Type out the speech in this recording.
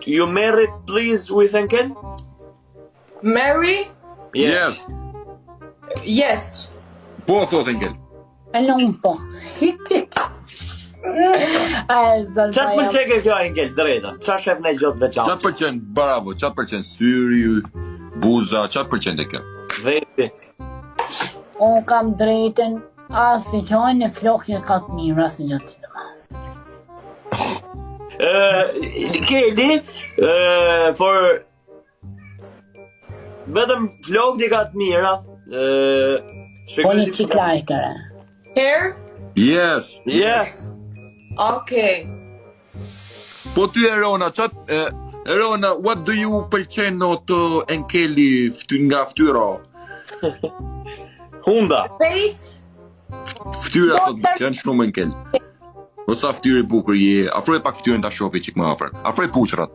You married, please, with Enkel? Marry? Yes. Yes. Po, thot Enkel. Allon po. Çfarë pëlqen kjo Enkel, drejtën? Çfarë shef në gjot veçantë? Çfarë pëlqen, bravo, çfarë pëlqen syri, buza, çfarë pëlqen te kjo? Vepi. Unë kam drejten asë gjojnë e flokje ka të mirë, asë një të Kelly, for vetëm flokët i ka të mira. Po një qik lajkere. Hair? Yes. Yes. Okay. Po ty Erona, Erona, what do you pëlqen të Enkeli nga ftyra? Hunda. Face? Ftyra thot pëlqen shumë Enkel. O sa ftyrë e bukur je, afroj pak ftyrën ta shofi çik më afër. Afroj puçrat.